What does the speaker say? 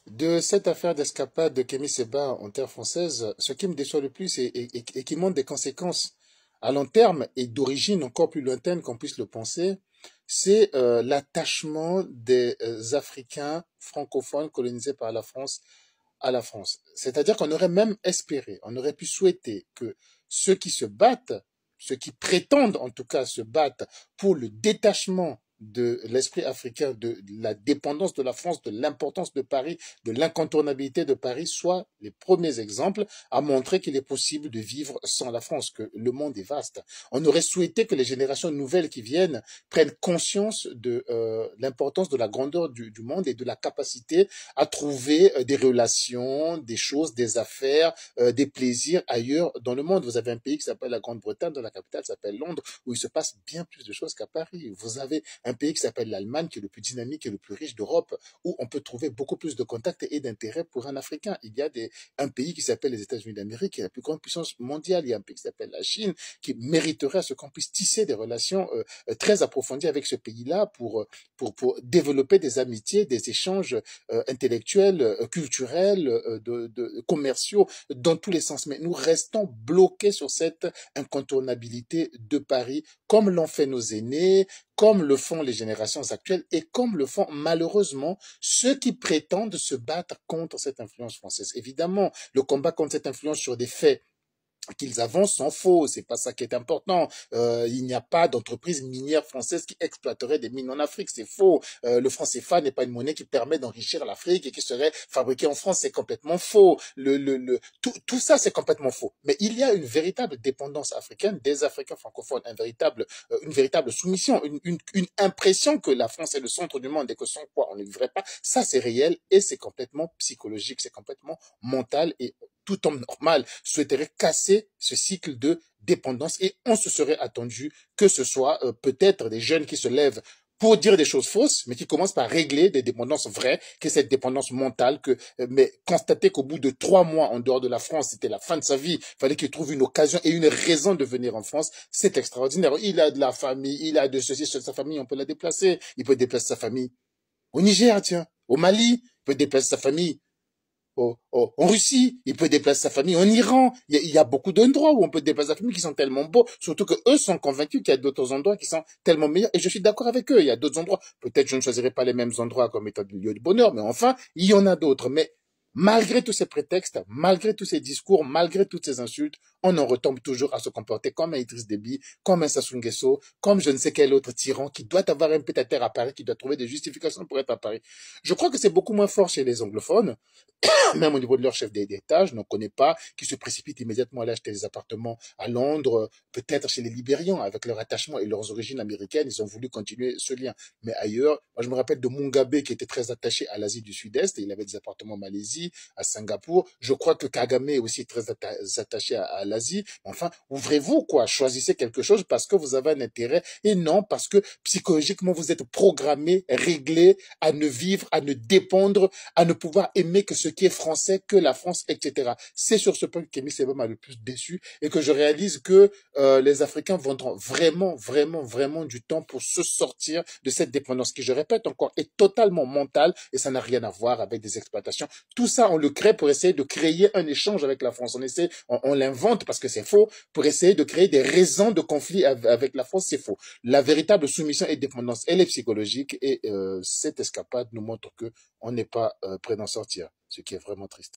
De cette affaire d'escapade de Kémy Séba en terre française, ce qui me déçoit le plus et qui montre des conséquences à long terme et d'origine encore plus lointaine qu'on puisse le penser, c'est l'attachement des Africains francophones colonisés par la France à la France. C'est-à-dire qu'on aurait même espéré, on aurait pu souhaiter que ceux qui se battent, ceux qui prétendent en tout cas se battre pour le détachement de l'esprit africain, de la dépendance de la France, de l'importance de Paris, de l'incontournabilité de Paris, soient les premiers exemples à montrer qu'il est possible de vivre sans la France, que le monde est vaste. On aurait souhaité que les générations nouvelles qui viennent prennent conscience de l'importance de la grandeur du monde et de la capacité à trouver des relations, des choses, des affaires, des plaisirs ailleurs dans le monde. Vous avez un pays qui s'appelle la Grande-Bretagne, dont la capitale s'appelle Londres, où il se passe bien plus de choses qu'à Paris. Vous avez un pays qui s'appelle l'Allemagne, qui est le plus dynamique et le plus riche d'Europe, où on peut trouver beaucoup plus de contacts et d'intérêts pour un Africain. Il y a un pays qui s'appelle les États-Unis d'Amérique, qui est la plus grande puissance mondiale. Il y a un pays qui s'appelle la Chine, qui mériterait à ce qu'on puisse tisser des relations très approfondies avec ce pays-là pour développer des amitiés, des échanges intellectuels, culturels, commerciaux, dans tous les sens. Mais nous restons bloqués sur cette incontournabilité de Paris, comme l'ont fait nos aînés, comme le font les générations actuelles et comme le font malheureusement ceux qui prétendent se battre contre cette influence française. Évidemment, le combat contre cette influence sur des faits qu'ils avancent sont faux, c'est pas ça qui est important. Il n'y a pas d'entreprise minière française qui exploiterait des mines en Afrique, c'est faux. Le franc CFA n'est pas une monnaie qui permet d'enrichir l'Afrique et qui serait fabriquée en France, c'est complètement faux. Tout ça, c'est complètement faux. Mais il y a une véritable dépendance africaine des Africains francophones, une véritable soumission, une impression que la France est le centre du monde et que sans quoi on ne vivrait pas. Ça, c'est réel et c'est complètement psychologique, c'est complètement mental et tout homme normal souhaiterait casser ce cycle de dépendance et on se serait attendu que ce soit peut-être des jeunes qui se lèvent pour dire des choses fausses, mais qui commencent par régler des dépendances vraies, que cette dépendance mentale, mais constater qu'au bout de 3 mois en dehors de la France, c'était la fin de sa vie, il fallait qu'il trouve une occasion et une raison de venir en France, c'est extraordinaire. Il a de la famille, il a de ceci, sa famille, on peut la déplacer, il peut déplacer sa famille au Niger, tiens, au Mali, il peut déplacer sa famille en Russie, il peut déplacer sa famille en Iran. Il y a beaucoup d'endroits où on peut déplacer sa famille qui sont tellement beaux, surtout que eux sont convaincus qu'il y a d'autres endroits qui sont tellement meilleurs. Et je suis d'accord avec eux. Il y a d'autres endroits. Peut-être je ne choisirai pas les mêmes endroits comme étant des lieux de bonheur, mais enfin, il y en a d'autres. Mais malgré tous ces prétextes, malgré tous ces discours, malgré toutes ces insultes, on en retombe toujours à se comporter comme un Idriss Déby, comme un Sassou Nguesso, comme je ne sais quel autre tyran qui doit avoir un pied à terre à Paris, qui doit trouver des justifications pour être à Paris. Je crois que c'est beaucoup moins fort chez les anglophones, même au niveau de leur chef d'État, je n'en connais pas, qui se précipitent immédiatement à aller acheter des appartements à Londres, peut-être chez les Libériens, avec leur attachement et leurs origines américaines, ils ont voulu continuer ce lien. Mais ailleurs, moi je me rappelle de Mugabe qui était très attaché à l'Asie du Sud-Est, et il avait des appartements en Malaisie, à Singapour. Je crois que Kagame est aussi très attaché à l'Asie. Enfin, ouvrez-vous, quoi, choisissez quelque chose parce que vous avez un intérêt, et non parce que psychologiquement vous êtes programmé, réglé à ne vivre, à ne dépendre, à ne pouvoir aimer que ce qui est français, que la France, etc. C'est sur ce point que Kémy Séba m'a le plus déçu et que je réalise que les Africains vont vraiment du temps pour se sortir de cette dépendance qui, je répète encore, est totalement mentale et ça n'a rien à voir avec des exploitations. Tout ça, on le crée pour essayer de créer un échange avec la France. On l'invente parce que c'est faux, pour essayer de créer des raisons de conflit avec la France, c'est faux. La véritable soumission et dépendance, elle est psychologique et cette escapade nous montre que on n'est pas prêt d'en sortir, ce qui est vraiment triste.